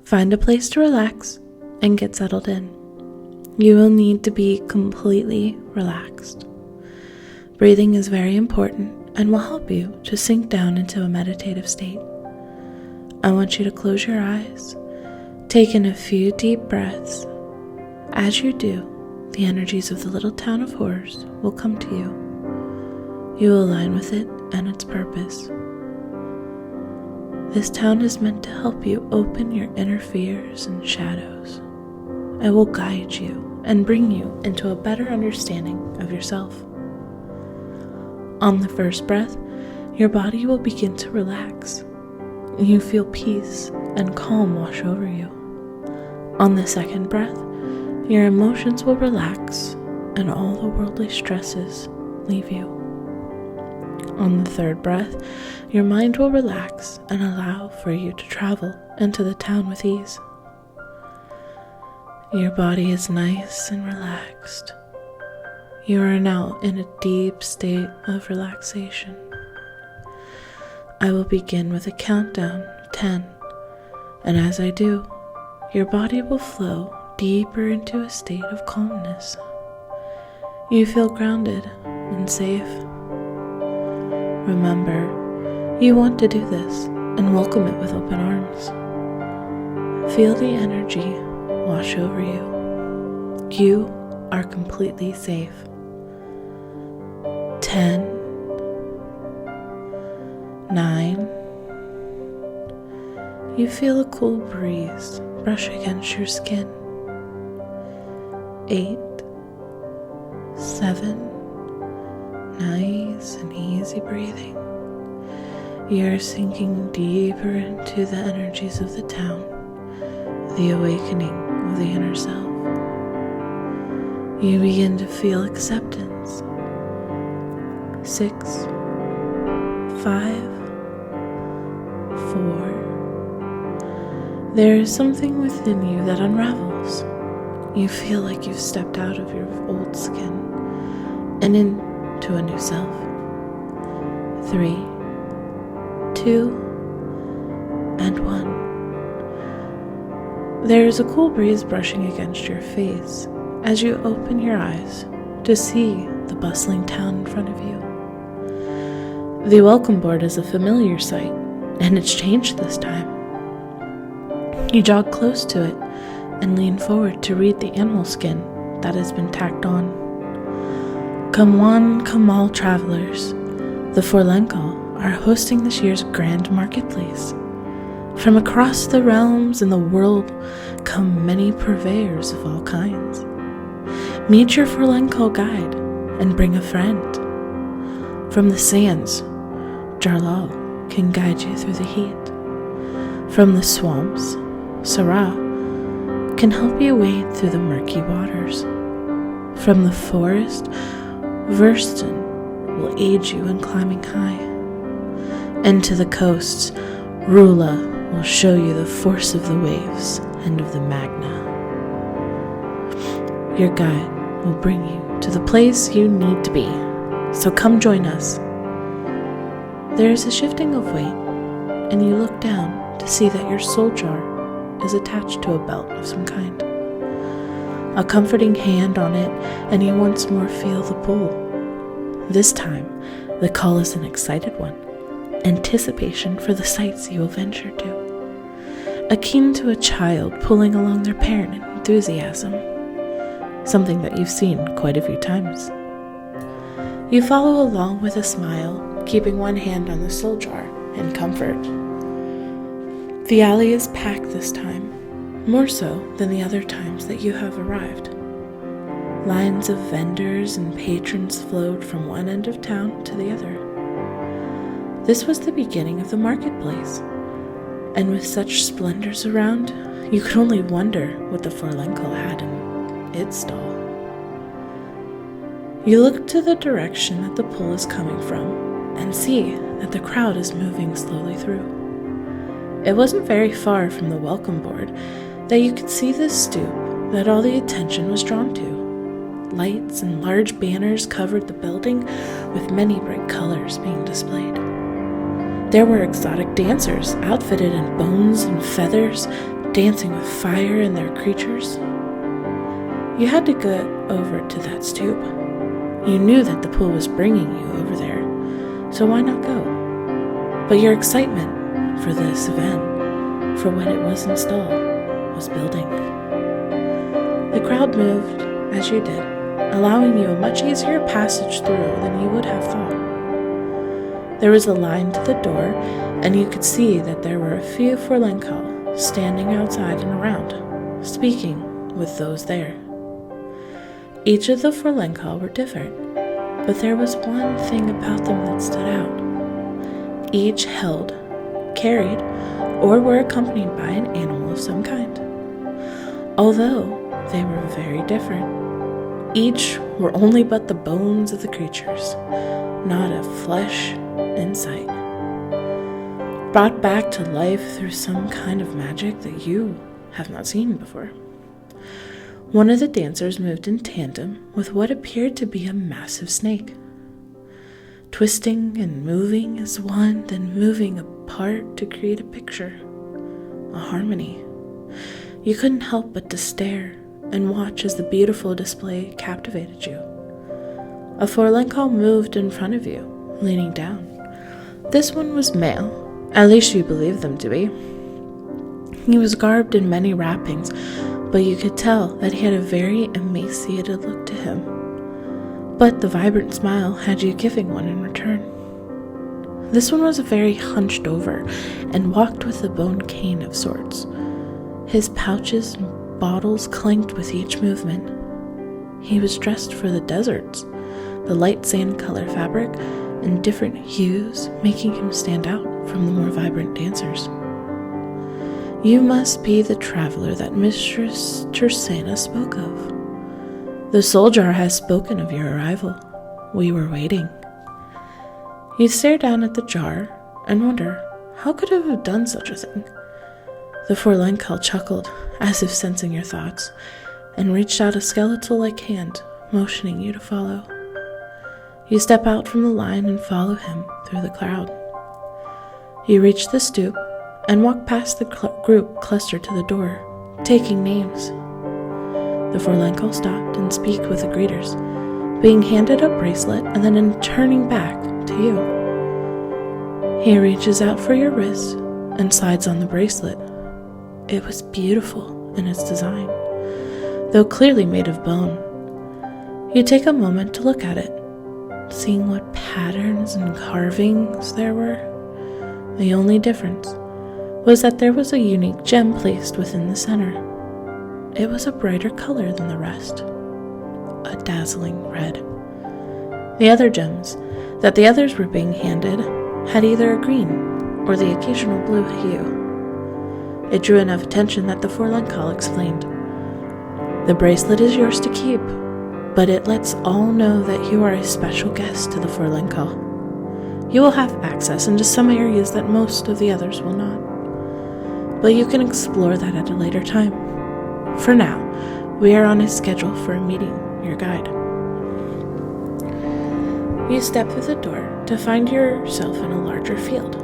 Find a place to relax and get settled in. You will need to be completely relaxed. Breathing is very important and will help you to sink down into a meditative state. I want you to close your eyes, take in a few deep breaths. As you do, the energies of the little town of horrors will come to you. You will align with it and its purpose. This town is meant to help you open your inner fears and shadows. It will guide you and bring you into a better understanding of yourself. On the first breath, your body will begin to relax. You feel peace and calm wash over you. On the second breath, your emotions will relax and all the worldly stresses leave you. On the third breath, your mind will relax and allow for you to travel into the town with ease. Your body is nice and relaxed. You are now in a deep state of relaxation. I will begin with a countdown of 10, and as I do, your body will flow deeper into a state of calmness. You feel grounded and safe. Remember, you want to do this and welcome it with open arms. Feel the energy wash over you. You are completely safe. 10, 9. You feel a cool breeze brush against your skin. 8, 7. Nice and easy breathing. You're sinking deeper into the energies of the town, the awakening of the inner self. You begin to feel acceptance. 6, 5, 4. There is something within you that unravels. You feel like you've stepped out of your old skin and into a new self. 3, 2, and 1. There is a cool breeze brushing against your face as you open your eyes to see the bustling town in front of you. The welcome board is a familiar sight, and it's changed this time. You jog close to it and lean forward to read the animal skin that has been tacked on. Come one, come all travelers. The Forlenkal are hosting this year's grand marketplace. From across the realms and the world come many purveyors of all kinds. Meet your Forlenkal guide and bring a friend. From the sands, Jarlal can guide you through the heat. From the swamps, Sarah can help you wade through the murky waters. From the forest, Versten will aid you in climbing high. And to the coasts, Rula will show you the force of the waves and of the magna. Your guide will bring you to the place you need to be, so come join us. There is a shifting of weight, and you look down to see that your soul jar is attached to a belt of some kind. A comforting hand on it, and you once more feel the pull. This time, the call is an excited one, anticipation for the sights you will venture to. Akin to a child pulling along their parent in enthusiasm, something that you've seen quite a few times. You follow along with a smile, keeping one hand on the soul jar in comfort. The alley is packed this time, more so than the other times that you have arrived. Lines of vendors and patrons flowed from one end of town to the other. This was the beginning of the marketplace, and with such splendors around, you could only wonder what the Forlenkal had in its stall. You look to the direction that the pull is coming from and see that the crowd is moving slowly through. It wasn't very far from the welcome board that you could see the stoop that all the attention was drawn to. Lights and large banners covered the building with many bright colors being displayed. There were exotic dancers outfitted in bones and feathers, dancing with fire in their creatures. You had to go over to that stoop. You knew that the pool was bringing you over there, so why not go? But your excitement for this event, for when it was installed, was building. The crowd moved as you did, allowing you a much easier passage through than you would have thought. There was a line to the door, and you could see that there were a few Forlenkal standing outside and around, speaking with those there. Each of the Forlenkal were different, but there was one thing about them that stood out. Each held, carried, or were accompanied by an animal of some kind. Although they were very different, each were only but the bones of the creatures, not a flesh in sight. Brought back to life through some kind of magic that you have not seen before. One of the dancers moved in tandem with what appeared to be a massive snake, twisting and moving as one, then moving apart to create a picture, a harmony. You couldn't help but to stare and watch as the beautiful display captivated you. A Forlenkal moved in front of you, leaning down. This one was male, at least you believed them to be. He was garbed in many wrappings, but you could tell that he had a very emaciated look to him. But the vibrant smile had you giving one in return. This one was very hunched over and walked with a bone cane of sorts. His pouches and bottles clinked with each movement. He was dressed for the deserts, the light sand color fabric in different hues, making him stand out from the more vibrant dancers. You must be the traveler that Mistress Tersana spoke of. The soldier has spoken of your arrival. We were waiting. You stare down at the jar and wonder, how could it have done such a thing? The Forlenkal chuckled, as if sensing your thoughts, and reached out a skeletal-like hand, motioning you to follow. You step out from the line and follow him through the crowd. You reach the stoop and walk past the group clustered to the door, taking names. The Forlenkal stopped and speak with the greeters, being handed a bracelet and then turning back to you. He reaches out for your wrist and slides on the bracelet. It was beautiful in its design, though clearly made of bone. You take a moment to look at it, seeing what patterns and carvings there were. The only difference was that there was a unique gem placed within the center. It was a brighter color than the rest, a dazzling red. The other gems that the others were being handed had either a green or the occasional blue hue. It drew enough attention that the Forlenkal explained, "The bracelet is yours to keep, but it lets all know that you are a special guest to the Forlenkal. You will have access into some areas that most of the others will not, but you can explore that at a later time. For now, we are on a schedule for a meeting, your guide." You step through the door to find yourself in a larger field.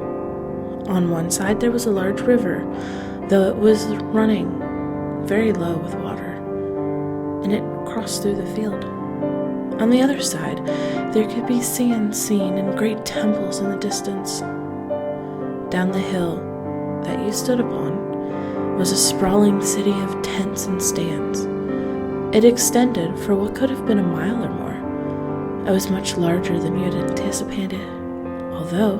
On one side there was a large river, though it was running very low with water, and it crossed through the field. On the other side, there could be sand seen and great temples in the distance. Down the hill that you stood upon was a sprawling city of tents and stands. It extended for what could have been a mile or more. It was much larger than you had anticipated, although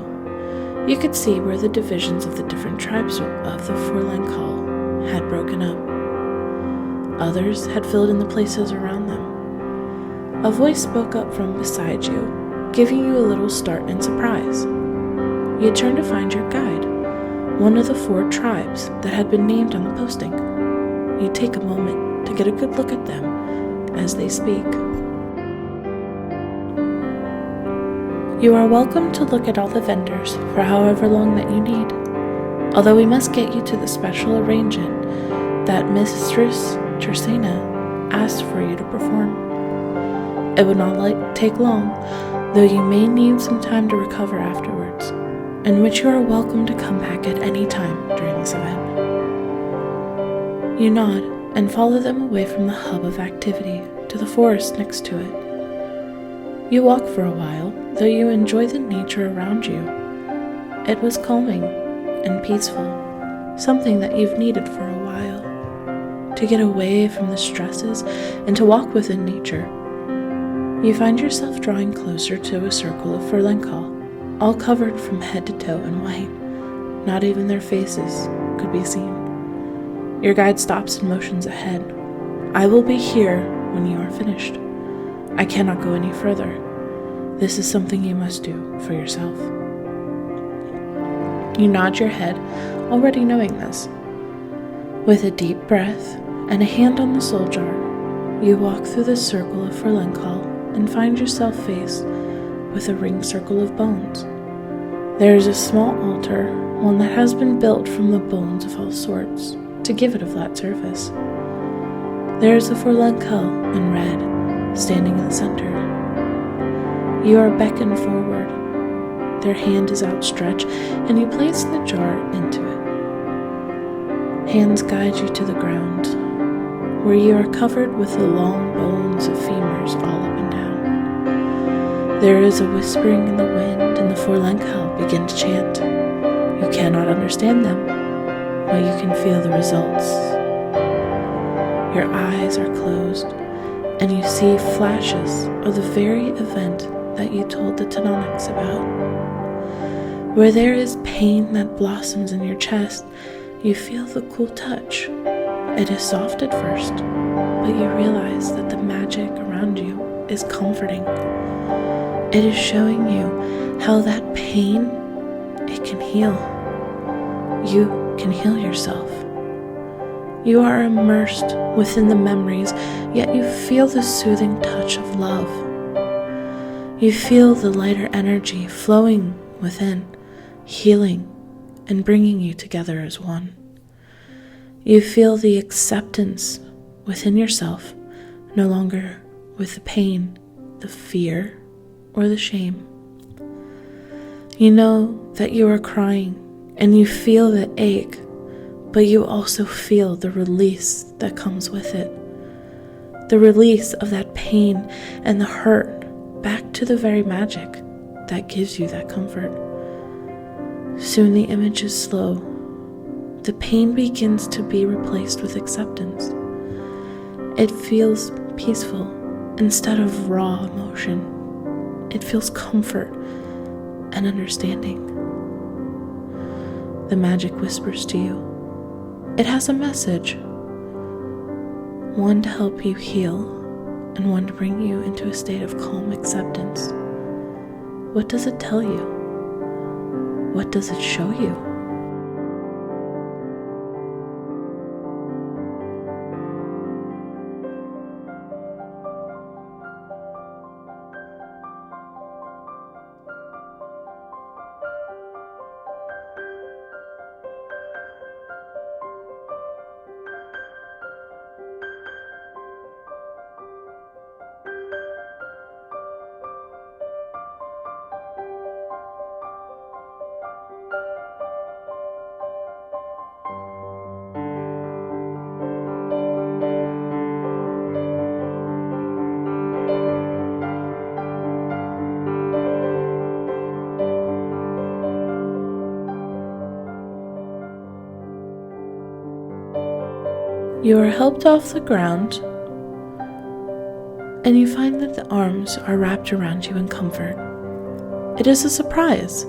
you could see where the divisions of the different tribes of the Forlenkal had broken up. Others had filled in the places around them. A voice spoke up from beside you, giving you a little start in surprise. You turn to find your guide, one of the 4 tribes that had been named on the posting. You take a moment to get a good look at them as they speak. You are welcome to look at all the vendors for however long that you need, although we must get you to the special arrangement that Mistress Tersana asked for you to perform. It would not take long, though you may need some time to recover afterwards, in which you are welcome to come back at any time during this event. You nod and follow them away from the hub of activity to the forest next to it. You walk for a while, though you enjoy the nature around you. It was calming and peaceful, something that you've needed for a while. To get away from the stresses and to walk within nature. You find yourself drawing closer to a circle of Forlenkal, all covered from head to toe in white. Not even their faces could be seen. Your guide stops and motions ahead. I will be here when you are finished. I cannot go any further. This is something you must do for yourself. You nod your head, already knowing this. With a deep breath and a hand on the soul jar, you walk through the circle of Forlenkal and find yourself faced with a ring circle of bones. There is a small altar, one that has been built from the bones of all sorts, to give it a flat surface. There is a Forlenkal in red, standing in the center. You are beckoned forward. Their hand is outstretched, and you place the jar into it. Hands guide you to the ground, where you are covered with the long bones of femurs all up and down. There is a whispering in the wind, and the Forlenkal begin to chant. You cannot understand them, but you can feel the results. Your eyes are closed, and you see flashes of the very event that you told the Tanonics about. Where there is pain that blossoms in your chest, you feel the cool touch. It is soft at first, but you realize that the magic around you is comforting. It is showing you how that pain, it can heal. You can heal yourself. You are immersed within the memories, yet you feel the soothing touch of love. You feel the lighter energy flowing within, healing and bringing you together as one. You feel the acceptance within yourself, no longer with the pain, the fear, or the shame. You know that you are crying and you feel the ache, but you also feel the release that comes with it. The release of that pain and the hurt back to the very magic that gives you that comfort. Soon the image is slow. The pain begins to be replaced with acceptance. It feels peaceful instead of raw emotion. It feels comfort and understanding. The magic whispers to you. It has a message, one to help you heal and one to bring you into a state of calm acceptance. What does it tell you? What does it show you? You are helped off the ground, and you find that the arms are wrapped around you in comfort. It is a surprise,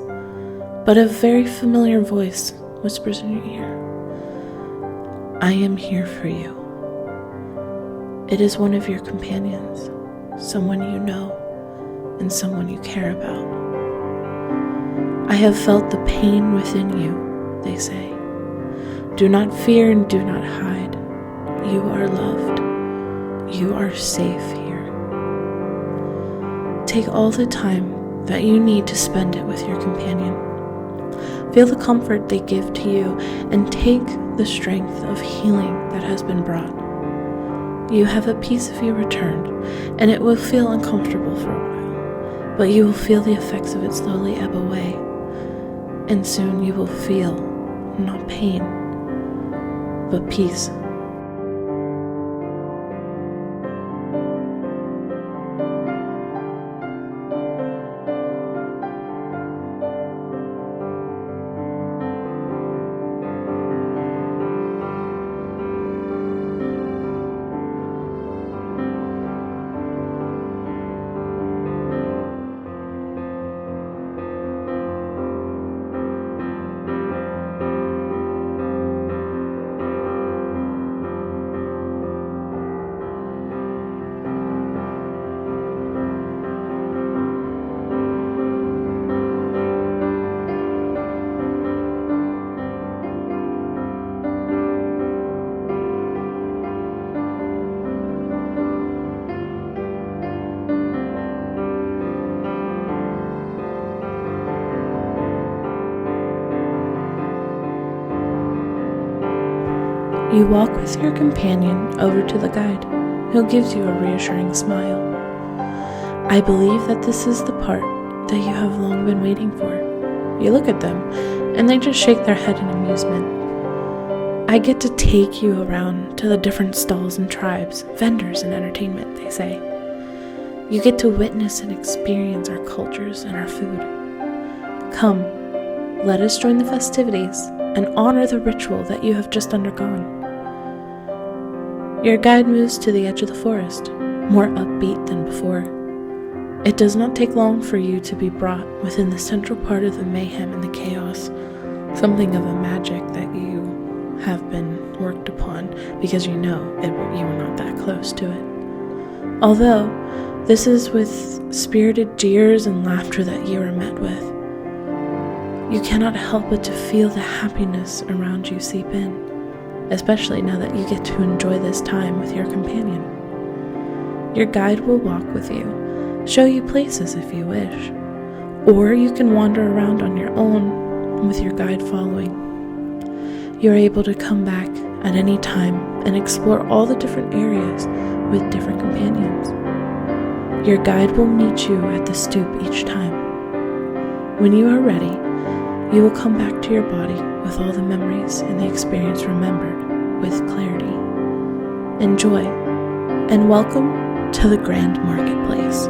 but a very familiar voice whispers in your ear. I am here for you. It is one of your companions, someone you know, and someone you care about. I have felt the pain within you, they say. Do not fear and do not hide. You are loved. You are safe here. Take all the time that you need to spend it with your companion. Feel the comfort they give to you and take the strength of healing that has been brought. You have a piece of you returned, and it will feel uncomfortable for a while, but you will feel the effects of it slowly ebb away, and soon you will feel not pain, but peace. You walk with your companion over to the guide, who gives you a reassuring smile. I believe that this is the part that you have long been waiting for. You look at them, and they just shake their head in amusement. I get to take you around to the different stalls and tribes, vendors and entertainment, they say. You get to witness and experience our cultures and our food. Come, let us join the festivities and honor the ritual that you have just undergone. Your guide moves to the edge of the forest, more upbeat than before. It does not take long for you to be brought within the central part of the mayhem and the chaos, something of a magic that you have been worked upon because you know you were not that close to it. Although this is with spirited jeers and laughter that you are met with, you cannot help but to feel the happiness around you seep in, especially now that you get to enjoy this time with your companion. Your guide will walk with you, show you places if you wish, or you can wander around on your own with your guide following. You're able to come back at any time and explore all the different areas with different companions. Your guide will meet you at the stoop each time. When you are ready, you will come back to your body with all the memories and the experience remembered with clarity. Enjoy, and welcome to the Grand Marketplace.